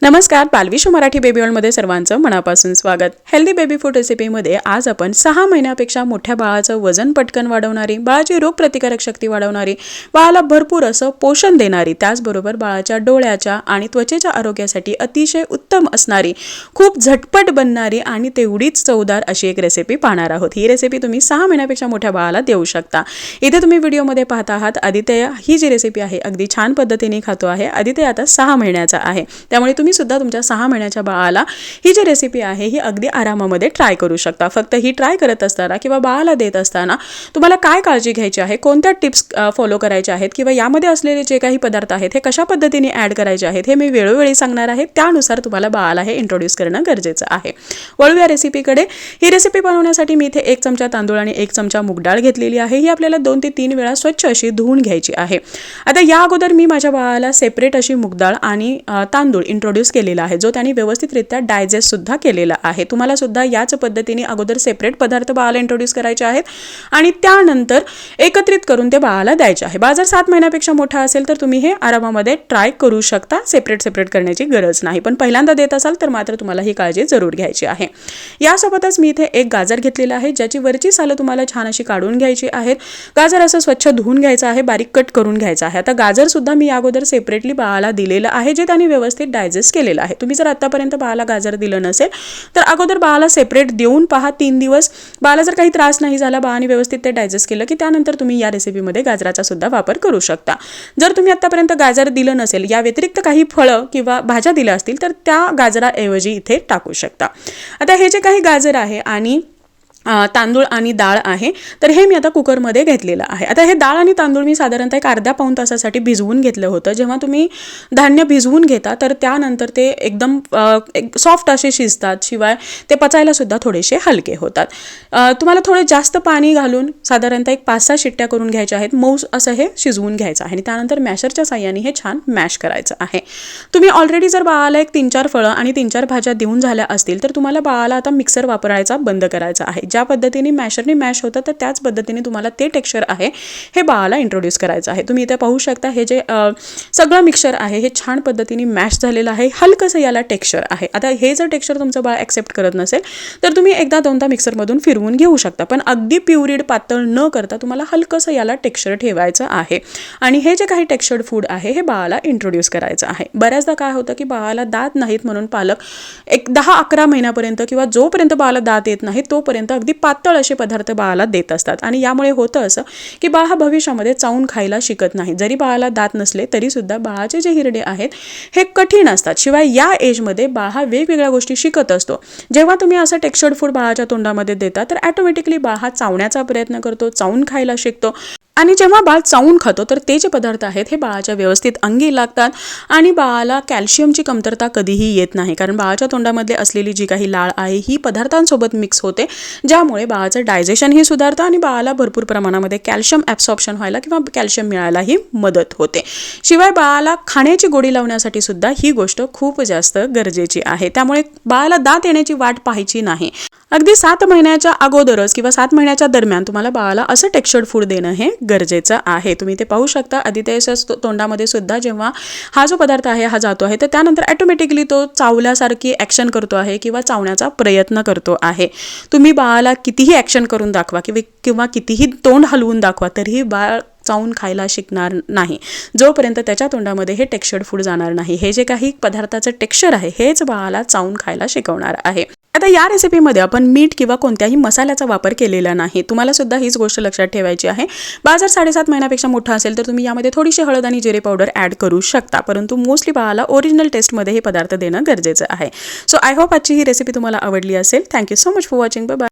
नमस्कार, बालविश्व मराठी बेबी वर्ल्डमध्ये सर्वांचं मनापासून स्वागत। हेल्दी बेबी फूड रेसिपीमध्ये आज आपण 6 महिन्यापेक्षा मोठ्या बाळाचं वजन पटकन वाढवणारी, बाळाची रोगप्रतिकारक शक्ती वाढवणारी, बाळाला भरपूर असं पोषण देणारी, त्याचबरोबर बाळाच्या डोळ्याच्या आणि त्वचेच्या आरोग्यासाठी अतिशय उत्तम असणारी, खूप झटपट बनणारी आणि तेवढीच चवदार अशी एक रेसिपी पाहणार आहोत। ही रेसिपी तुम्ही 6 महिन्यापेक्षा मोठ्या बाळाला देऊ शकता। इथे तुम्ही व्हिडिओमध्ये पाहत आहात आदित्य ही जी रेसिपी आहे अगदी छान पद्धतीने खातो आहे। आदित्य आता 6 महिन्याचा आहे, त्यामुळे तुम्ही सुद्धा तुमच्या 6 महिन्याच्या बाळाला ही जी रेसिपी आहे ही अगदी आरामामध्ये ट्राय करू शकता। फक्त ही ट्राय करत असताना किंवा बाळाला देत असताना तुम्हाला काय काळजी घ्यायची आहे, कोणत्या टिप्स फॉलो करायच्या आहेत किंवा यामध्ये असलेले जे काही पदार्थ आहेत हे कशा पद्धतीने ॲड करायचे आहेत हे मी वेळोवेळी सांगणार आहे। त्यानुसार तुम्हाला बाळाला हे इंट्रोड्यूस करणं गरजेचं आहे। वळूया रेसिपीकडे। ही रेसिपी बनवण्यासाठी मी इथे 1 चमचा तांदूळ आणि 1 चमचा मूग डाळ घेतलेली आहे। ही आपल्याला 2 ते 3 वेळा स्वच्छ अशी धुवून घ्यायची आहे। आता या अगोदर मी माझ्या बाळाला सेपरेट अशी मूग डाळ आणि तांदूळ इंट्रोड्यूस केलेला आहे, जो त्यांनी व्यवस्थितरित्या डायजेस्ट सुद्धा केलेला आहे। तुम्हाला सुद्धा याच पद्धतीने अगोदर सेपरेट पदार्थ बाळाला इंट्रोड्यूस करायचे आहेत आणि त्यानंतर एकत्रित करून ते बाळाला द्यायचे आहे। बाळ जर 7 महिन्यापेक्षा मोठा असेल तर तुम्ही हे आरामामध्ये ट्राय करू शकता, सेपरेट करण्याची गरज नाही। पण पहिल्यांदा देत असाल तर मात्र तुम्हाला ही काळजी जरूर घ्यायची आहे। यासोबतच मी इथे 1 गाजर घेतलेला आहे, ज्याची वरची सालं तुम्हाला छान अशी काढून घ्यायची आहेत। गाजर असं स्वच्छ धुवून घ्यायचं आहे, बारीक कट करून घ्यायचं आहे। आता गाजर सुद्धा मी अगोदर सेपरेटली बाळाला दिलेलं आहे, जे त्यांनी व्यवस्थित डायजेस्ट केलेलं आहे। तुम्ही जर आतापर्यंत बाळाला गाजर दिलं नसेल तर अगोदर बाळाला सेपरेट देऊन पहा 3 दिवस। बाळाला जर काही त्रास नाही झाला, बाळाने व्यवस्थित ते डायजेस्ट केलं की त्यानंतर तुम्ही या रेसिपीमध्ये गाजराचा सुद्धा वापर करू शकता। जर तुम्ही आतापर्यंत गाजर दिलं नसेल, या व्यतिरिक्त काही फळं किंवा भाज्या दिल्या असतील तर त्या गाजराऐवजी इथे टाकू शकता। आता हे जे काही गाजर आहे आणि तांदूळ आणि डाळ आहे तर हे मी आता कुकरमध्ये घेतलेलं आहे। आता हे डाळ आणि तांदूळ मी साधारणतः एक अर्ध्या पाऊण तासासाठी भिजवून घेतलं होतं। जेव्हा तुम्ही धान्य भिजवून घेता तर त्यानंतर ते एकदम सॉफ्ट असे शिजतात, शिवाय ते पचायला सुद्धा थोडेसे हलके होतात। तुम्हाला थोडे जास्त पाणी घालून साधारणतः एक 5-6 शिट्ट्या करून घ्यायच्या आहेत। मऊ असं हे शिजवून घ्यायचं आहे आणि त्यानंतर मॅशरच्या साहाय्याने हे छान मॅश करायचं आहे। तुम्ही ऑलरेडी जर बाळाला एक 3-4 फळं आणि 3-4 भाज्या देऊन झाल्या असतील तर तुम्हाला बाळाला आता मिक्सर वापरायचा बंद करायचा आहे। ज्या पद्धतीने मॅशरने मॅश होतं तर त्याच पद्धतीने तुम्हाला ते टेक्स्चर आहे हे बाळाला इंट्रोड्यूस करायचं आहे। तुम्ही इथे पाहू शकता हे जे सगळं मिक्सचर आहे हे छान पद्धतीने मॅश झालेलं आहे, हलकंसं याला टेक्स्चर आहे। आता हे जर टेक्स्चर तुमचं बाळ ॲक्सेप्ट करत नसेल तर तुम्ही एकदा दोनदा मिक्सरमधून फिरवून घेऊ शकता, पण अगदी प्युरिड पातळ न करता तुम्हाला हलकंसं याला टेक्स्चर ठेवायचं आहे आणि हे जे काही टेक्स्चर्ड फूड आहे हे बाळाला इंट्रोड्यूस करायचं आहे। बऱ्याचदा काय होतं की बाळाला दात नाहीत म्हणून पालक एक 10-11 महिन्यापर्यंत किंवा जोपर्यंत बाळाला दात येत नाही तोपर्यंत अगदी पातळ असे पदार्थ बाळाला देत असतात आणि यामुळे होतं असं की बाळ हा भविष्यामध्ये चावून खायला शिकत नाही। जरी बाळाला दात नसले तरी सुद्धा बाळाचे जे हिरडे आहेत हे कठीण असतात। शिवाय या एजमध्ये बाळ हा वेगवेगळ्या गोष्टी शिकत असतो। जेव्हा तुम्ही असं टेक्स्चर्ड फूड बाळाच्या तोंडामध्ये देता तर ऑटोमॅटिकली बाळ हा चावण्याचा प्रयत्न करतो, चावून खायला शिकतो आणि जेव्हा बाळ चावून खातो तर ते जे पदार्थ आहेत हे बाळाच्या व्यवस्थित अंगी लागतात आणि बाळाला कॅल्शियमची कमतरता कधीही येत नाही, कारण बाळाच्या तोंडामध्ये असलेली जी काही लाळ आहे ही पदार्थांसोबत मिक्स होते, ज्यामुळे बाळाचं डायजेशनही सुधारतं आणि बाळाला भरपूर प्रमाणामध्ये कॅल्शियम ॲब्सॉर्प्शन व्हायला किंवा कॅल्शियम मिळायलाही मदत होते। शिवाय बाळाला खाण्याची गोडी लावण्यासाठी सुद्धा ही गोष्ट खूप जास्त गरजेची आहे। त्यामुळे बाळाला दात येण्याची वाट पाहायची नाही। अगदी 7 महिन्याच्या अगोदरच किंवा 7 महिन्याच्या दरम्यान तुम्हाला बाळाला असं टेक्स्चर्ड फूड देणं हे गरजेचं आहे। तुम्ही ते पाहू शकता आदित्यच्या तोंडामध्ये सुद्धा जेव्हा हा जो पदार्थ आहे हा जातो आहे तर त्यानंतर ऑटोमॅटिकली तो चावल्यासारखी ॲक्शन करतो आहे किंवा चावण्याचा प्रयत्न करतो आहे। तुम्ही बाळाला कितीही ॲक्शन करून दाखवा किंवा कितीही तोंड हलवून दाखवा तरीही बाळ चावून खायला शिकणार नाही जोपर्यंत त्याच्या तोंडामध्ये हे टेक्स्चर्ड फूड जाणार नाही। हे जे काही पदार्थाचं टेक्स्चर आहे हेच बाळाला चावून खायला शिकवणार आहे। आता या रेसिपीमध्ये आपण मीठ किंवा कोणत्याही मसाल्याचा वापर केलेला नाही। तुम्हाला सुद्धा हीच गोष्ट लक्षात ठेवायची आहे। बाळ जर 7.5 महिन्यापेक्षा मोठा असेल तर तुम्ही यामध्ये थोडीशी हळद आणि जिरे पावडर ॲड करू शकता, परंतु मोस्टली बाळाला ओरिजिनल टेस्टमध्ये हे पदार्थ देणं गरजेचं आहे। सो आय होप आजची ही रेसिपी तुम्हाला आवडली असेल। Thank you so much for watching. Bye bye.